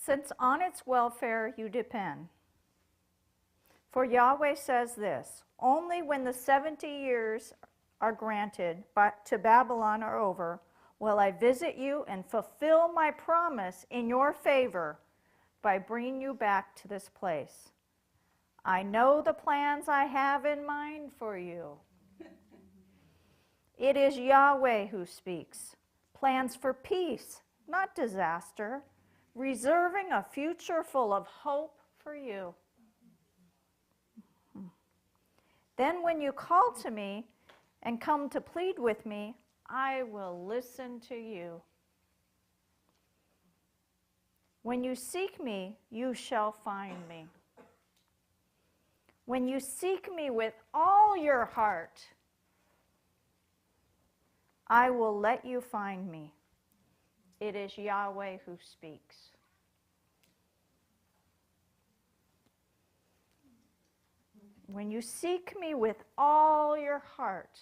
since on its welfare you depend. For Yahweh says this, only when the 70 years are granted to Babylon are over, will I visit you and fulfill my promise in your favor by bringing you back to this place. I know the plans I have in mind for you. It is Yahweh who speaks. Plans for peace, not disaster, reserving a future full of hope for you. Then when you call to me and come to plead with me, I will listen to you. When you seek me, you shall find me. When you seek me with all your heart, I will let you find me. It is Yahweh who speaks. When you seek me with all your heart,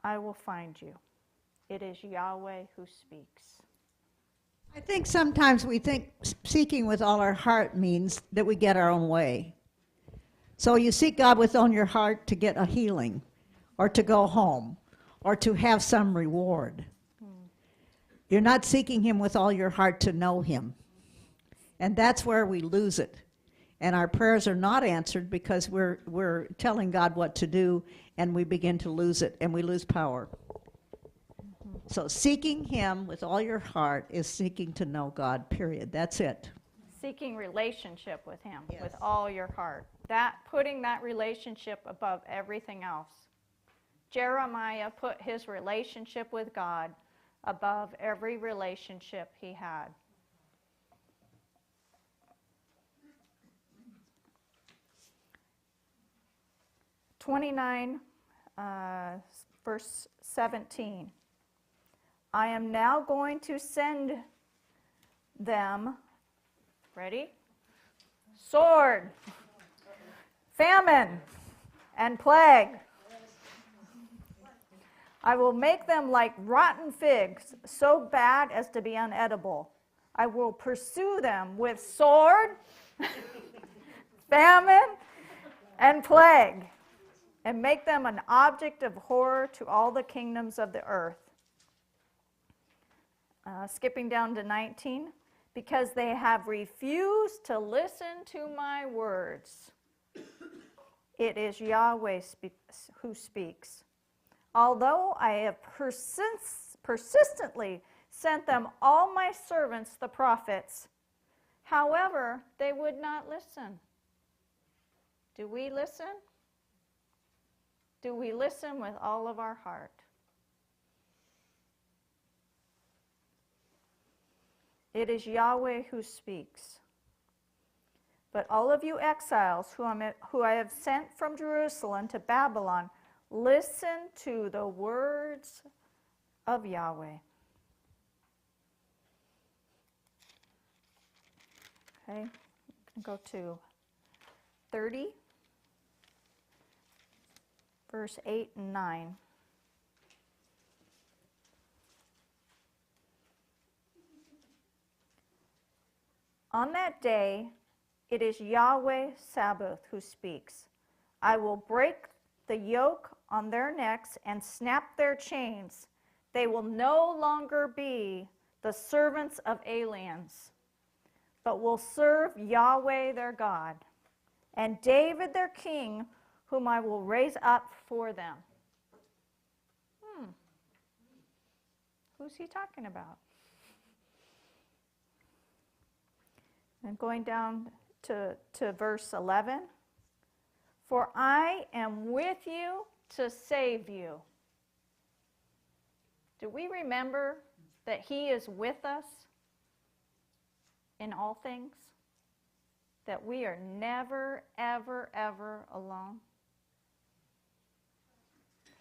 I will find you. It is Yahweh who speaks. I think sometimes we think seeking with all our heart means that we get our own way. So you seek God with all your heart to get a healing, or to go home, or to have some reward. You're not seeking him with all your heart to know him. And that's where we lose it. And our prayers are not answered because we're telling God what to do, and we begin to lose it, and we lose power. So seeking him with all your heart is seeking to know God, period. That's it. Seeking relationship with him, Yes. with all your heart. Putting that relationship above everything else. Jeremiah put his relationship with God above every relationship he had. Verse 17. I am now going to send them, ready? Sword, famine, and plague. I will make them like rotten figs, so bad as to be unedible. I will pursue them with sword, famine, and plague, and make them an object of horror to all the kingdoms of the earth. Skipping down to 19. Because they have refused to listen to my words. It is Yahweh who speaks. Although I have persistently sent them all my servants, the prophets, however, they would not listen. Do we listen? Do we listen with all of our heart? It is Yahweh who speaks. But all of you exiles who I have sent from Jerusalem to Babylon, listen to the words of Yahweh. Okay, go to 30, verse 8 and 9. On that day, it is Yahweh Sabaoth who speaks. I will break the yoke on their necks and snap their chains. They will no longer be the servants of aliens, but will serve Yahweh their God, and David their king, whom I will raise up for them. Who's he talking about? And going down to verse 11. For I am with you to save you. Do we remember that he is with us in all things? That we are never, ever, ever alone?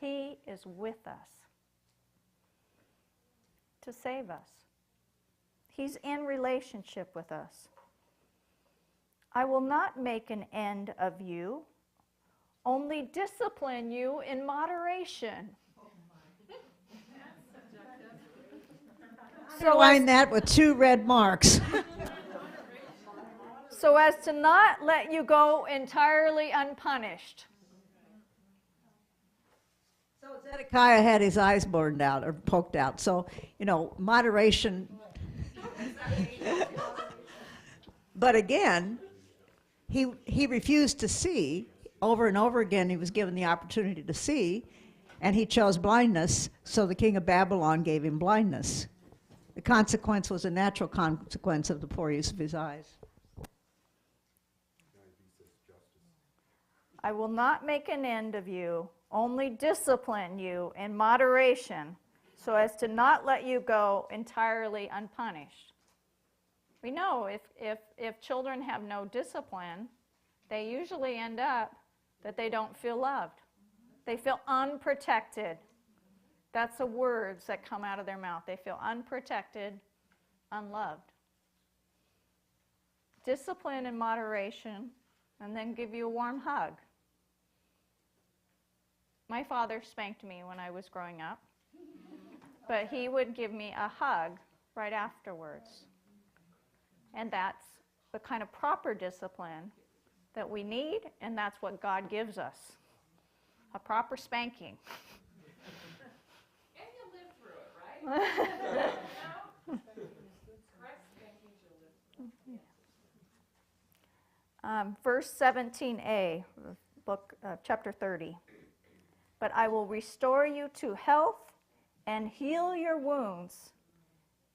He is with us to save us. He's in relationship with us. I will not make an end of you, only discipline you in moderation. underline that with 2 red marks. So as to not let you go entirely unpunished. So Zedekiah had his eyes burned out or poked out. So, moderation. But again, he refused to see. Over and over again, he was given the opportunity to see, and he chose blindness, so the king of Babylon gave him blindness. The consequence was a natural consequence of the poor use of his eyes. I will not make an end of you, only discipline you in moderation, so as to not let you go entirely unpunished. We know if children have no discipline, they usually end up that they don't feel loved. They feel unprotected. That's the words that come out of their mouth. They feel unprotected, unloved. Discipline in moderation, and then give you a warm hug. My father spanked me when I was growing up, but he would give me a hug right afterwards. And that's the kind of proper discipline that we need, and that's what God gives us. A proper spanking. And you live through it, right? Correct spankings you'll live through. Verse 17a, chapter 30. But I will restore you to health and heal your wounds.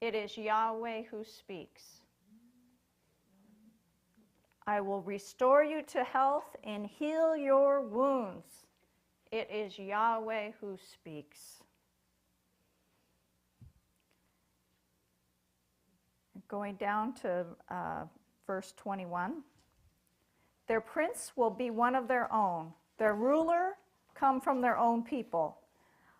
It is Yahweh who speaks. I will restore you to health and heal your wounds. It is Yahweh who speaks. Going down to verse 21. Their prince will be one of their own. Their ruler come from their own people.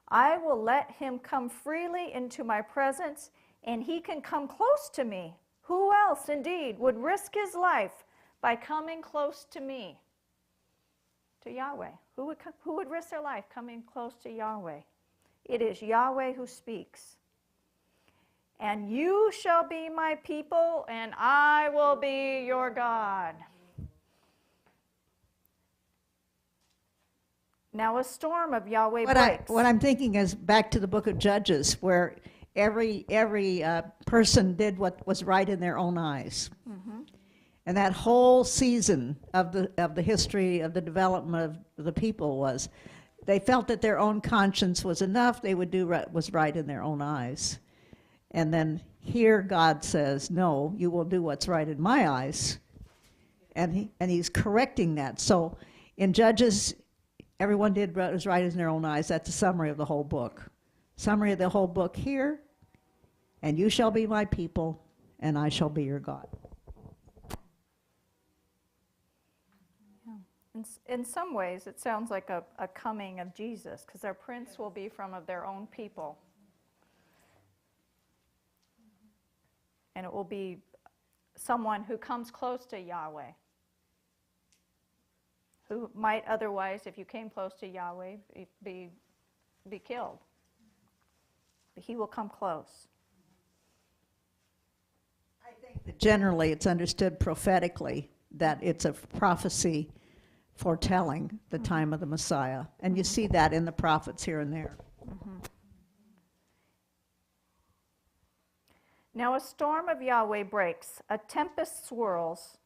I will let him come freely into my presence, and he can come close to me. Who else, indeed, would risk his life by coming close to me? To Yahweh. Who would risk their life coming close to Yahweh? It is Yahweh who speaks. And you shall be my people, and I will be your God. Now a storm of Yahweh breaks. What I'm thinking is back to the book of Judges, where every person did what was right in their own eyes. Mm-hmm. And that whole season of the history of the development of the people was, they felt that their own conscience was enough. They would do what was right in their own eyes. And then here God says, no, you will do what's right in my eyes. And he's correcting that. So in Judges, everyone did what was right in their own eyes. That's a summary of the whole book. Summary of the whole book here. And you shall be my people, and I shall be your God. In some ways, it sounds like a coming of Jesus, because their prince will be from of their own people. And it will be someone who comes close to Yahweh, who might otherwise, if you came close to Yahweh, be killed. But he will come close. I think that generally it's understood prophetically that it's a prophecy foretelling the time of the Messiah. And you see that in the prophets here and there. Mm-hmm. Now a storm of Yahweh breaks, a tempest whirls.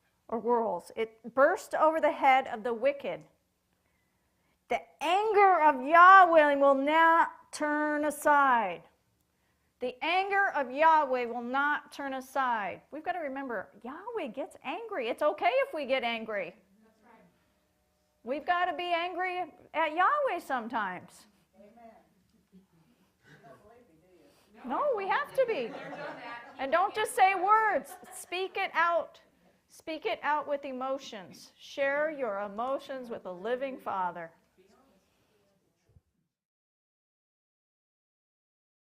It burst over the head of the wicked. The anger of Yahweh will not turn aside. The anger of Yahweh will not turn aside. We've got to remember, Yahweh gets angry. It's okay if we get angry. That's right. We've got to be angry at Yahweh sometimes. No, we have to be. And don't just say words. Speak it out. Speak it out with emotions. Share your emotions with the living Father.